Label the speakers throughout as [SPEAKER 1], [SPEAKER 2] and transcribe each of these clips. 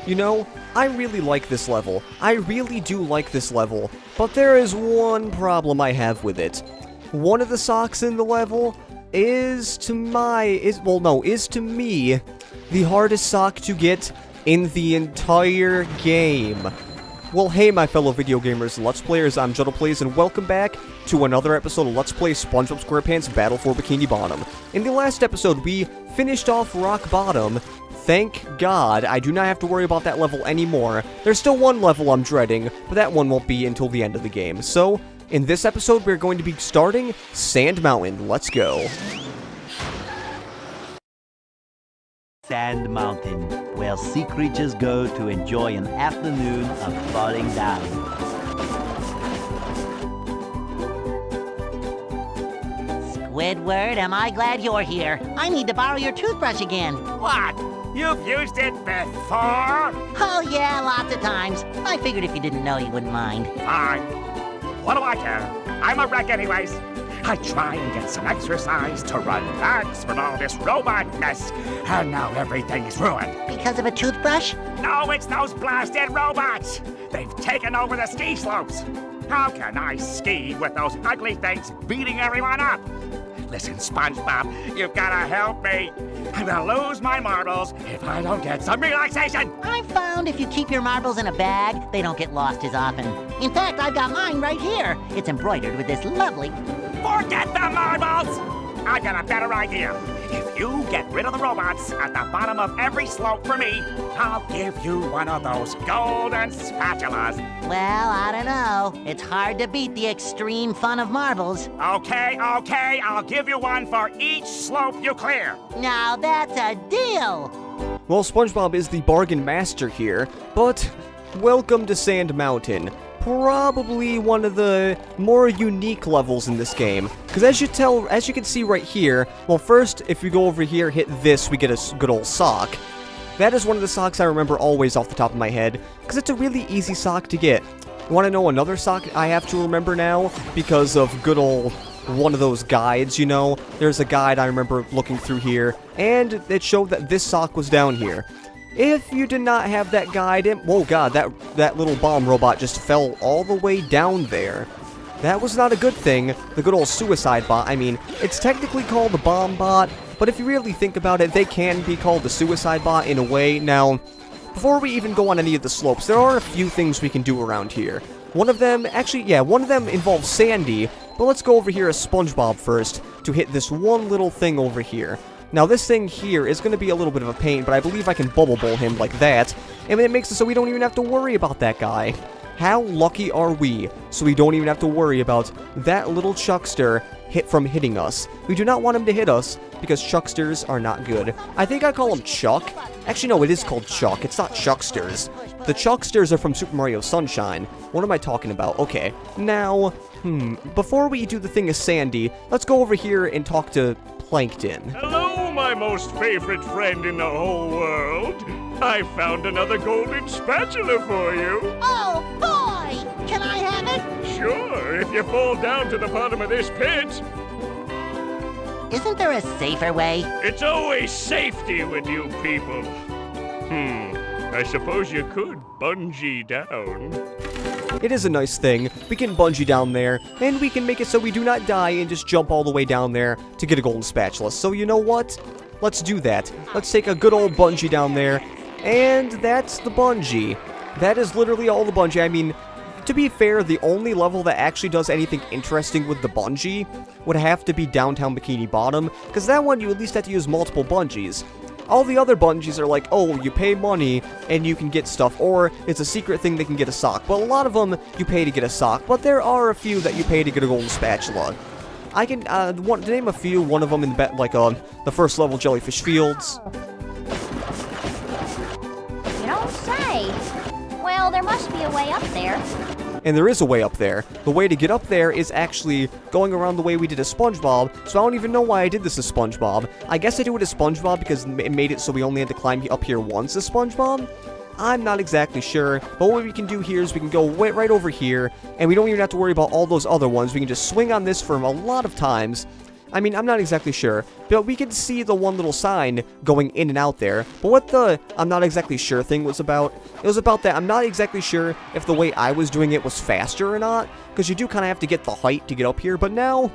[SPEAKER 1] You know, I really like this level. I really do like this level, but there is one problem I have with it. One of the socks in the level is to me, the hardest sock to get in the entire game. Well, hey my fellow video gamers and Let's Players, I'm JuddlePlays, and welcome back to another episode of Let's Play Spongebob Squarepants Battle for Bikini Bottom. In the last episode, we finished off Rock Bottom. Thank God, I do not have to worry about that level anymore. There's still one level I'm dreading, but that one won't be until the end of the game. So, in this episode, we're going to be starting Sand Mountain. Let's go.
[SPEAKER 2] Sand Mountain, where sea creatures go to enjoy an afternoon of falling down.
[SPEAKER 3] Squidward, am I glad you're here. I need to borrow your toothbrush again.
[SPEAKER 4] What? You've used it before?
[SPEAKER 3] Oh yeah, lots of times. I figured if you didn't know, you wouldn't mind.
[SPEAKER 4] Fine. What do I care? I'm a wreck anyways. I try and get some exercise to relax from all this robot mess, and now everything's ruined.
[SPEAKER 3] Because of a toothbrush?
[SPEAKER 4] No, it's those blasted robots! They've taken over the ski slopes. How can I ski with those ugly things beating everyone up? Listen, SpongeBob, you've gotta help me. I'm gonna lose my marbles if I don't get some relaxation.
[SPEAKER 3] I've found if you keep your marbles in a bag, they don't get lost as often. In fact, I've got mine right here. It's embroidered with this lovely...
[SPEAKER 4] Forget the marbles! I got a better idea. If you get rid of the robots at the bottom of every slope for me, I'll give you one of those golden spatulas.
[SPEAKER 3] Well, I don't know. It's hard to beat the extreme fun of marbles.
[SPEAKER 4] Okay, I'll give you one for each slope you clear.
[SPEAKER 3] Now that's a deal!
[SPEAKER 1] Well, SpongeBob is the bargain master here, but welcome to Sand Mountain. Probably one of the more unique levels in this game, because as you can see right here, well, first, if we go over here, hit this, we get a good old sock. That is one of the socks I remember always off the top of my head, because it's a really easy sock to get. You want to know another sock I have to remember now, because of good old one of those guides, you know? There's a guide I remember looking through here, and it showed that this sock was down here. If you did not have that guide, oh god, that little bomb robot just fell all the way down there. That was not a good thing. The good old suicide bot, I mean, it's technically called the bomb bot, but if you really think about it, they can be called the suicide bot in a way. Now, before we even go on any of the slopes, there are a few things we can do around here. One of them, actually, yeah, one of them involves Sandy, but let's go over here as SpongeBob first to hit this one little thing over here. Now, this thing here is going to be a little bit of a pain, but I believe I can bubble bowl him like that, and it makes it so we don't even have to worry about that guy. How lucky are we, so we don't even have to worry about that little chuckster hitting us. We do not want him to hit us, because chucksters are not good. I think I call him Chuck. Actually, no, it is called Chuck. It's not chucksters. The chucksters are from Super Mario Sunshine. What am I talking about? Okay, now, before we do the thing of Sandy, let's go over here and talk to Plankton.
[SPEAKER 5] Hello, my most favorite friend in the whole world. I found another golden spatula for you.
[SPEAKER 3] Oh, boy! Can I have it?
[SPEAKER 5] Sure, if you fall down to the bottom of this pit.
[SPEAKER 3] Isn't there a safer way?
[SPEAKER 5] It's always safety with you people. I suppose you could bungee down.
[SPEAKER 1] It is a nice thing. We can bungee down there, and we can make it so we do not die and just jump all the way down there to get a golden spatula. So you know what? Let's do that. Let's take a good old bungee down there, and that's the bungee. That is literally all the bungee. I mean, to be fair, the only level that actually does anything interesting with the bungee would have to be Downtown Bikini Bottom, because that one you at least have to use multiple bungees. All the other bungees are like, oh, you pay money and you can get stuff, or it's a secret thing that can get a sock. Well, a lot of them you pay to get a sock, but there are a few that you pay to get a golden spatula. I can to name a few. One of them in the first level, Jellyfish Fields.
[SPEAKER 6] You don't say. Well, there must be a way up there.
[SPEAKER 1] And there is a way up there. The way to get up there is actually going around the way we did as SpongeBob, so I don't even know why I did this as SpongeBob. I guess I do it as SpongeBob because it made it so we only had to climb up here once as SpongeBob? I'm not exactly sure, but what we can do here is we can go right over here, and we don't even have to worry about all those other ones. We can just swing on this for a lot of times, I mean, I'm not exactly sure, but we could see the one little sign going in and out there. But what the I'm not exactly sure thing was about, it was about that I'm not exactly sure if the way I was doing it was faster or not, because you do kind of have to get the height to get up here, but now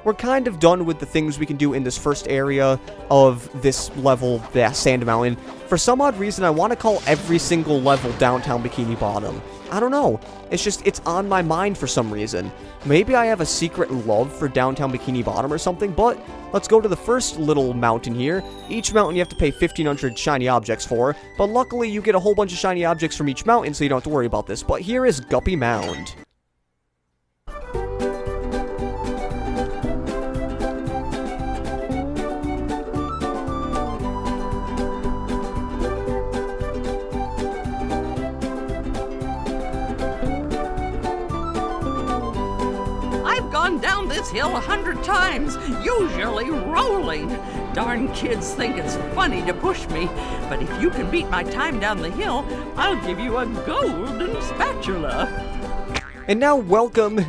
[SPEAKER 1] we're kind of done with the things we can do in this first area of this level, the Sand Mountain. For some odd reason, I want to call every single level Downtown Bikini Bottom. I don't know. It's just, it's on my mind for some reason. Maybe I have a secret love for Downtown Bikini Bottom or something, but let's go to the first little mountain here. Each mountain you have to pay 1,500 shiny objects for, but luckily you get a whole bunch of shiny objects from each mountain, so you don't have to worry about this. But here is Guppy Mound.
[SPEAKER 7] Down this hill 100 times, usually rolling. Darn kids think it's funny to push me, but if you can beat my time down the hill, I'll give you a golden spatula.
[SPEAKER 1] And now welcome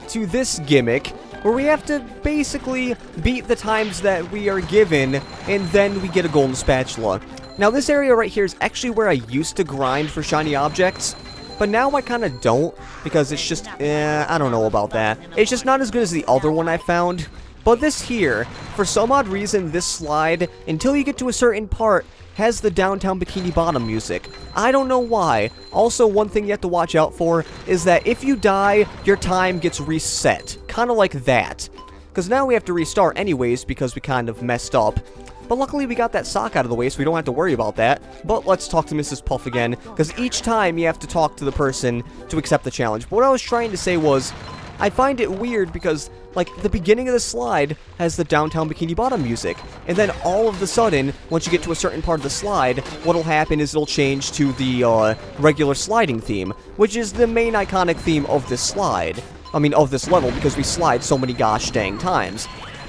[SPEAKER 1] to this gimmick, where we have to basically beat the times that we are given, and then we get a golden spatula. Now this area right here is actually where I used to grind for shiny objects, but now I kind of don't, because it's just, I don't know about that. It's just not as good as the other one I found. But this here, for some odd reason, this slide, until you get to a certain part, has the Downtown Bikini Bottom music. I don't know why. Also, one thing you have to watch out for is that if you die, your time gets reset. Kind of like that. Because now we have to restart anyways, because we kind of messed up. But luckily we got that sock out of the way, so we don't have to worry about that. But let's talk to Mrs. Puff again, because each time you have to talk to the person to accept the challenge. But what I was trying to say was, I find it weird because, like, the beginning of the slide has the Downtown Bikini Bottom music, and then all of a sudden, once you get to a certain part of the slide, what'll happen is it'll change to the regular sliding theme, which is the main iconic theme of this slide. I mean, of this level, because we slide so many gosh dang times.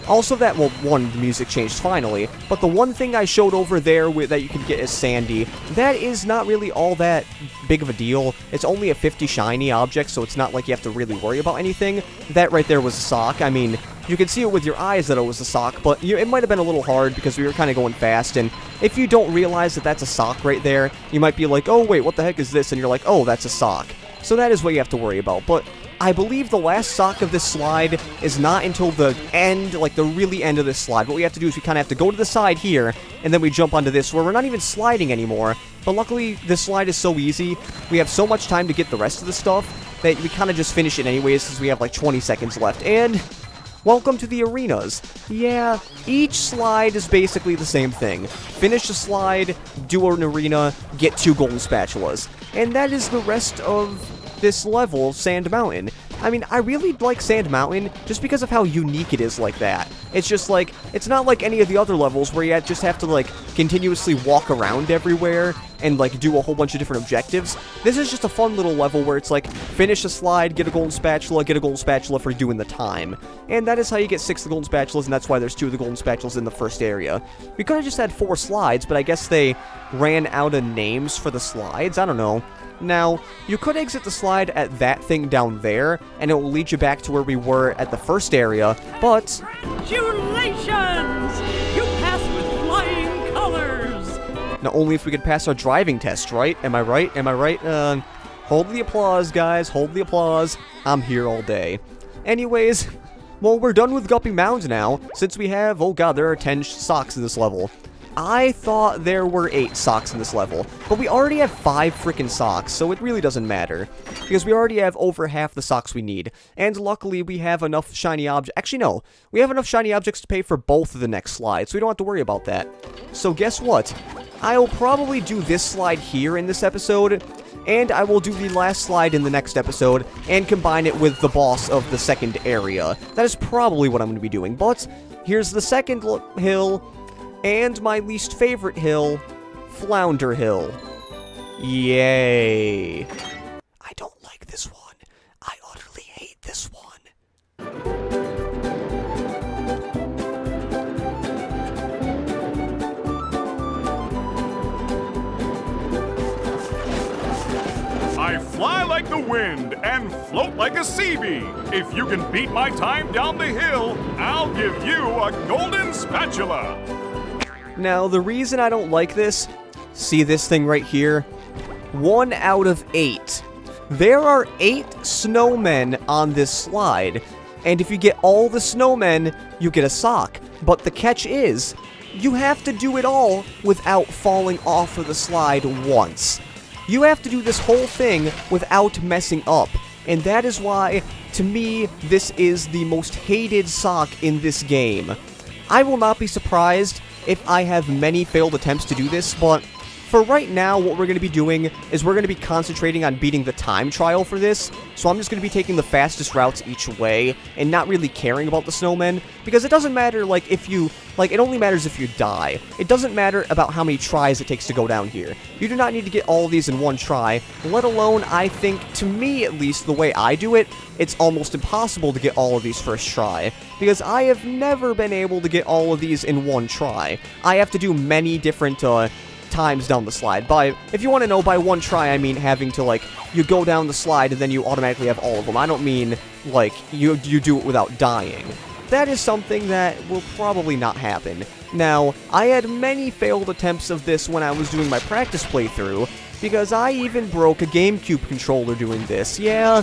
[SPEAKER 1] Also that, well, one, the music changed finally, but the one thing I showed over there that you can get is Sandy, that is not really all that big of a deal. It's only a 50 shiny object, so it's not like you have to really worry about anything. That right there was a sock. I mean, you can see it with your eyes that it was a sock, but it might have been a little hard because we were kind of going fast, and if you don't realize that that's a sock right there, you might be like, oh wait, what the heck is this? And you're like, oh, that's a sock. So that is what you have to worry about, but I believe the last sock of this slide is not until the end, like the really end of this slide. What we have to do is we kind of have to go to the side here, and then we jump onto this, where we're not even sliding anymore. But luckily, this slide is so easy, we have so much time to get the rest of the stuff, that we kind of just finish it anyways, because we have like 20 seconds left. And welcome to the arenas. Yeah, each slide is basically the same thing. Finish a slide, do an arena, get 2 golden spatulas. And that is the rest of this level, Sand Mountain. I mean, I really like Sand Mountain just because of how unique it is like that. It's just like, it's not like any of the other levels where you just have to like continuously walk around everywhere and like do a whole bunch of different objectives. This is just a fun little level where it's like, finish a slide, get a golden spatula for doing the time. And that is how you get 6 of the golden spatulas, and that's why there's 2 of the golden spatulas in the first area. We could have just had 4 slides, but I guess they ran out of names for the slides. I don't know. Now, you could exit the slide at that thing down there, and it will lead you back to where we were at the first area, but
[SPEAKER 7] Congratulations! You passed with flying colors!
[SPEAKER 1] now only if we could pass our driving test, right? Am I right? Am I right? Hold the applause, guys. Hold the applause. I'm here all day. Anyways, well, we're done with Guppy Mound now, since we have, oh god, there are 10 socks in this level. I thought there were 8 socks in this level, but we already have 5 freaking socks, so it really doesn't matter, because we already have over half the socks we need, and luckily we have enough shiny objects. Actually, no, we have enough shiny objects to pay for both of the next slides, so we don't have to worry about that. So guess what? I'll probably do this slide here in this episode, and I will do the last slide in the next episode, and combine it with the boss of the second area. That is probably what I'm going to be doing, but here's the second hill, and my least favorite hill, Flounder Hill. Yay. I don't like this one. I utterly hate this one.
[SPEAKER 5] I fly like the
[SPEAKER 8] the wind and float like a sea bee. If you can beat my time down the hill, I'll give you a golden spatula.
[SPEAKER 1] Now, the reason I don't like this, see this thing right here? 1 out of 8. There are 8 snowmen on this slide, and if you get all the snowmen, you get a sock. But the catch is, you have to do it all without falling off of the slide once. You have to do this whole thing without messing up, and that is why, to me, this is the most hated sock in this game. I will not be surprised if I have many failed attempts to do this, but for right now, what we're going to be doing is we're going to be concentrating on beating the time trial for this, so I'm just going to be taking the fastest routes each way, and not really caring about the snowmen, because it doesn't matter, like, if you, like, it only matters if you die. It doesn't matter about how many tries it takes to go down here. You do not need to get all of these in one try, let alone, I think, to me at least, the way I do it, it's almost impossible to get all of these first try, because I have never been able to get all of these in one try. I have to do many different, times down the slide. If you want to know, by one try, I mean having to, like, you go down the slide and then you automatically have all of them. I don't mean, like, you do it without dying. That is something that will probably not happen. Now, I had many failed attempts of this when I was doing my practice playthrough, because I even broke a GameCube controller doing this. Yeah,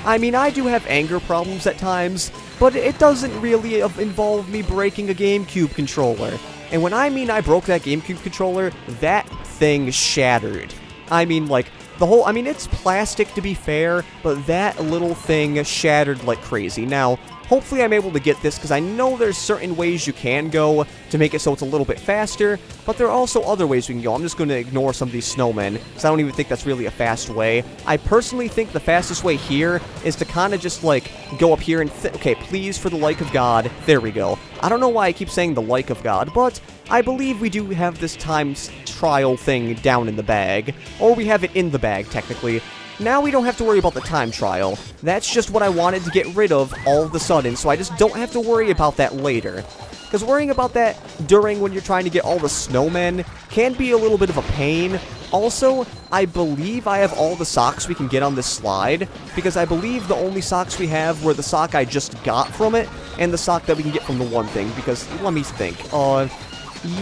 [SPEAKER 1] I mean, I do have anger problems at times, but it doesn't really involve me breaking a GameCube controller. And when I mean I broke that GameCube controller, that thing shattered. I mean, like, the whole, I mean, it's plastic to be fair, but that little thing shattered like crazy. Now, hopefully I'm able to get this, because I know there's certain ways you can go to make it so it's a little bit faster, but there are also other ways we can go. I'm just going to ignore some of these snowmen, because I don't even think that's really a fast way. I personally think the fastest way here is to kind of just, like, go up here and, okay, please, for the like of God, there we go. I don't know why I keep saying the like of God, but I believe we do have this time trial thing down in the bag, or we have it in the bag, technically. Now we don't have to worry about the time trial. That's just what I wanted to get rid of all of a sudden, so I just don't have to worry about that later. Because worrying about that during when you're trying to get all the snowmen can be a little bit of a pain. Also, I believe I have all the socks we can get on this slide, because I believe the only socks we have were the sock I just got from it, and the sock that we can get from the one thing, because, let me think,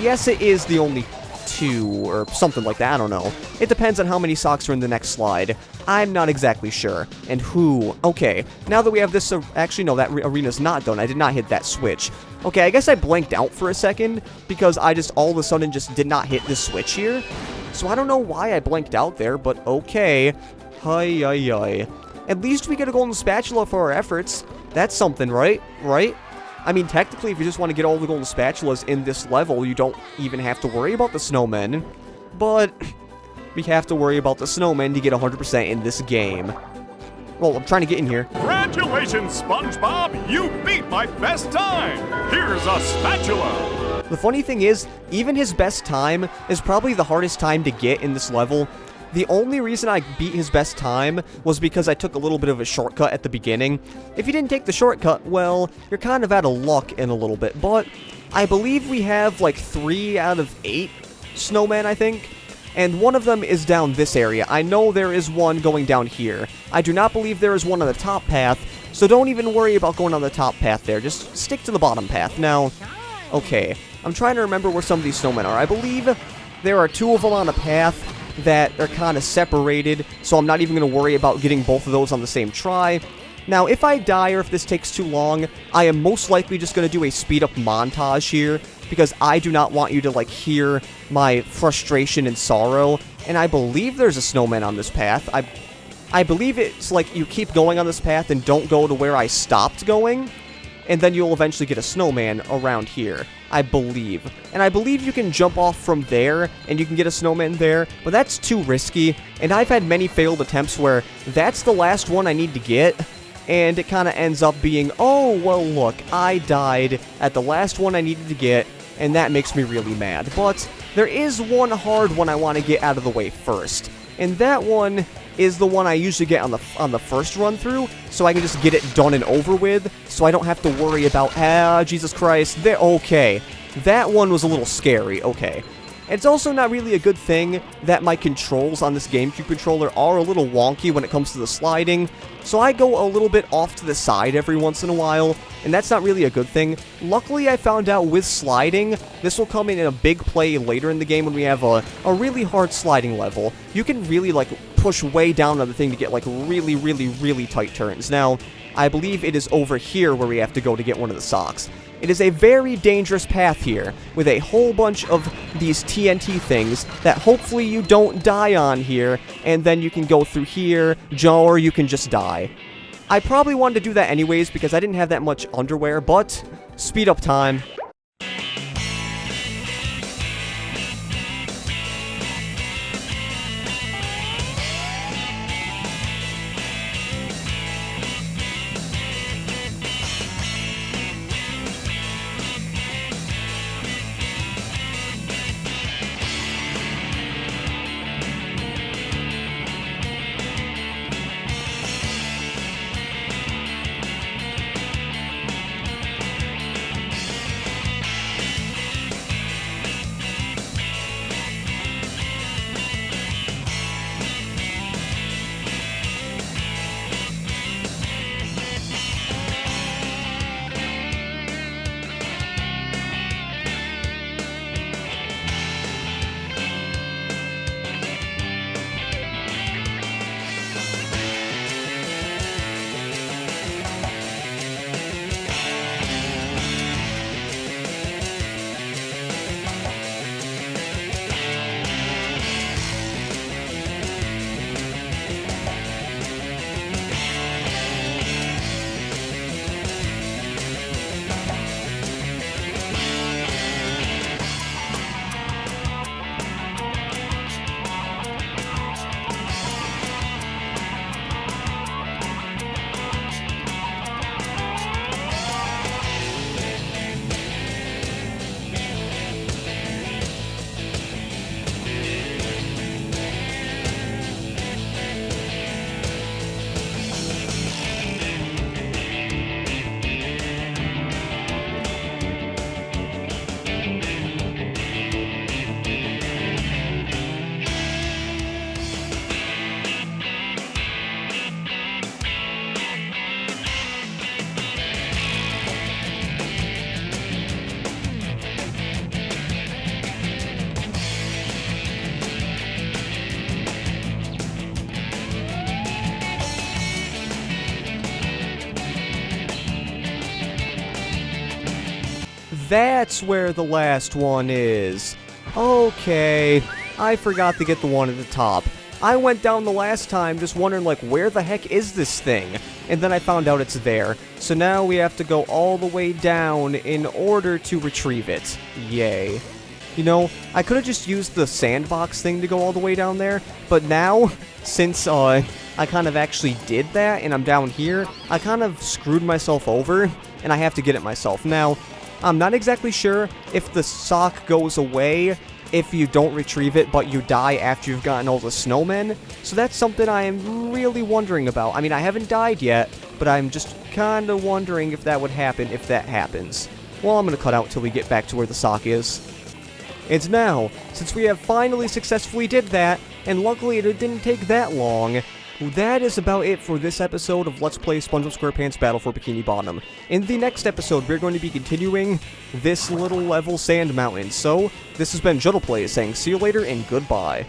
[SPEAKER 1] yes, it is the only 2, or something like that, I don't know. It depends on how many socks are in the next slide. I'm not exactly sure. And who? Okay, now that we have this, actually, no, that arena's not done. I did not hit that switch. Okay, I guess I blanked out for a second, because I just all of a sudden just did not hit this switch here. So I don't know why I blanked out there, but okay. Hi. At least we get a golden spatula for our efforts. That's something, right? Right? I mean, technically, if you just want to get all the golden spatulas in this level, you don't even have to worry about the snowmen. But we have to worry about the snowmen to get 100% in this game. Well, I'm trying to get in here.
[SPEAKER 8] Congratulations, SpongeBob! You beat my best time! Here's a spatula!
[SPEAKER 1] The funny thing is, even his best time is probably the hardest time to get in this level. The only reason I beat his best time was because I took a little bit of a shortcut at the beginning. If you didn't take the shortcut, well, you're kind of out of luck in a little bit, but I believe we have like 3 out of 8 snowmen, I think, and one of them is down this area. I know there is one going down here. I do not believe there is one on the top path, so don't even worry about going on the top path there. Just stick to the bottom path. Now, okay, I'm trying to remember where some of these snowmen are. I believe there are 2 of them on a path that are kind of separated, so I'm not even going to worry about getting both of those on the same try. Now, if I die or if this takes too long, I am most likely just going to do a speed-up montage here, because I do not want you to, like, hear my frustration and sorrow. And I believe there's a snowman on this path. I believe it's like you keep going on this path and don't go to where I stopped going, and then you'll eventually get a snowman around here, I believe. And I believe you can jump off from there, and you can get a snowman there, but that's too risky, and I've had many failed attempts where that's the last one I need to get, and it kind of ends up being, oh, well, look, I died at the last one I needed to get, and that makes me really mad. But there is one hard one I want to get out of the way first, and that one is the one I usually get on the first run through, so I can just get it done and over with, so I don't have to worry about, Jesus Christ, okay, that one was a little scary, okay. It's also not really a good thing that my controls on this GameCube controller are a little wonky when it comes to the sliding, so I go a little bit off to the side every once in a while, and that's not really a good thing. Luckily, I found out with sliding, this will come in a big play later in the game when we have a really hard sliding level. You can really, like, push way down on the thing to get, like, really, really, really tight turns. Now, I believe it is over here where we have to go to get one of the socks. It is a very dangerous path here, with a whole bunch of these TNT things that hopefully you don't die on here, and then you can go through here, or you can just die. I probably wanted to do that anyways because I didn't have that much underwear, but speed up time. That's where the last one is. Okay, I forgot to get the one at the top. I went down the last time just wondering, like, where the heck is this thing? And then I found out it's there. So now we have to go all the way down in order to retrieve it. Yay. You know, I could have just used the sandbox thing to go all the way down there, but now, since I kind of actually did that and I'm down here, I kind of screwed myself over, and I have to get it myself. Now, I'm not exactly sure if the sock goes away if you don't retrieve it, but you die after you've gotten all the snowmen. So that's something I am really wondering about. I mean, I haven't died yet, but I'm just kind of wondering if that would happen if that happens. Well, I'm going to cut out till we get back to where the sock is. And now, since we have finally successfully did that, and luckily it didn't take that long, that is about it for this episode of Let's Play Spongebob Squarepants Battle for Bikini Bottom. In the next episode, we're going to be continuing this little level Sand Mountain. So, this has been Juddle Plays saying see you later and goodbye.